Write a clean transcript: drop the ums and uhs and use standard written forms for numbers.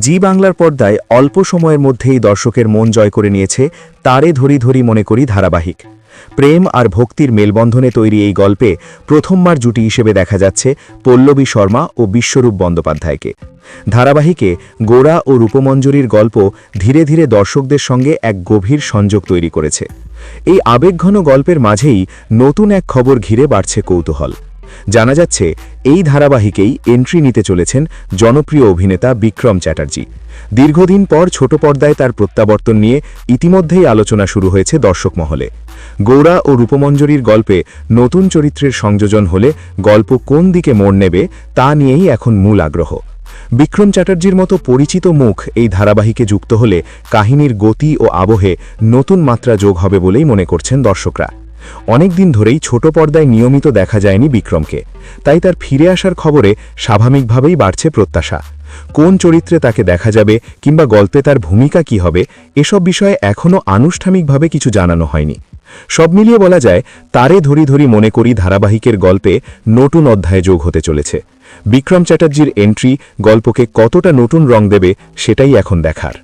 জি বাংলার পর্দায় অল্প সময়ের মধ্যেই দর্শকের মন জয় করে নিয়েছে তারে ধরি ধরি মনে করি ধারাবাহিক। প্রেম আর ভক্তির মেলবন্ধনে তৈরি এই গল্পে প্রথমবার জুটি হিসেবে দেখা যাচ্ছে পল্লবী শর্মা ও বিশ্বরূপ বন্দ্যোপাধ্যায়কে। ধারাবাহিকে গোরা ও রূপমঞ্জরির গল্প ধীরে ধীরে দর্শকদের সঙ্গে এক গভীর সংযোগ তৈরি করেছে। এই আবেগঘন গল্পের মাঝেই নতুন এক খবর ঘিরে বাড়ছে কৌতূহল। জানা যাচ্ছে এই ধারাবাহিকেই এন্ট্রি নিতে চলেছেন জনপ্রিয় অভিনেতা বিক্রম চ্যাটার্জি। দীর্ঘদিন পর ছোট পর্দায় তার প্রত্যাবর্তন নিয়ে ইতিমধ্যেই আলোচনা শুরু হয়েছে দর্শক মহলে। গৌরা ও রূপমঞ্জরির গল্পে নতুন চরিত্রের সংযোজন হলে গল্প কোন দিকে মোড় নেবে তা নিয়েই এখন মূল আগ্রহ। বিক্রম চ্যাটার্জির মতো পরিচিত মুখ এই ধারাবাহিকে যুক্ত হলে কাহিনীর গতি ও আবহে নতুন মাত্রা যোগ হবে বলেই মনে করছেন দর্শকরা। অনেকদিন ধরেই ছোট পর্দায় নিয়মিত দেখা যায়নি বিক্রমকে, তাই তার ফিরে আসার খবরে স্বাভাবিকভাবেই বাড়ছে প্রত্যাশা। কোন চরিত্রে তাকে দেখা যাবে কিংবা গল্পে তার ভূমিকা কি হবে, এসব বিষয়ে এখনও আনুষ্ঠানিকভাবে কিছু জানানো হয়নি। সব মিলিয়ে বলা যায় তারে ধরি ধরি মনে করি ধারাবাহিকের গল্পে নতুন অধ্যায়ে যোগ হতে চলেছে। বিক্রম চ্যাটার্জির এন্ট্রি গল্পকে কতটা নতুন রং দেবে সেটাই এখন দেখার।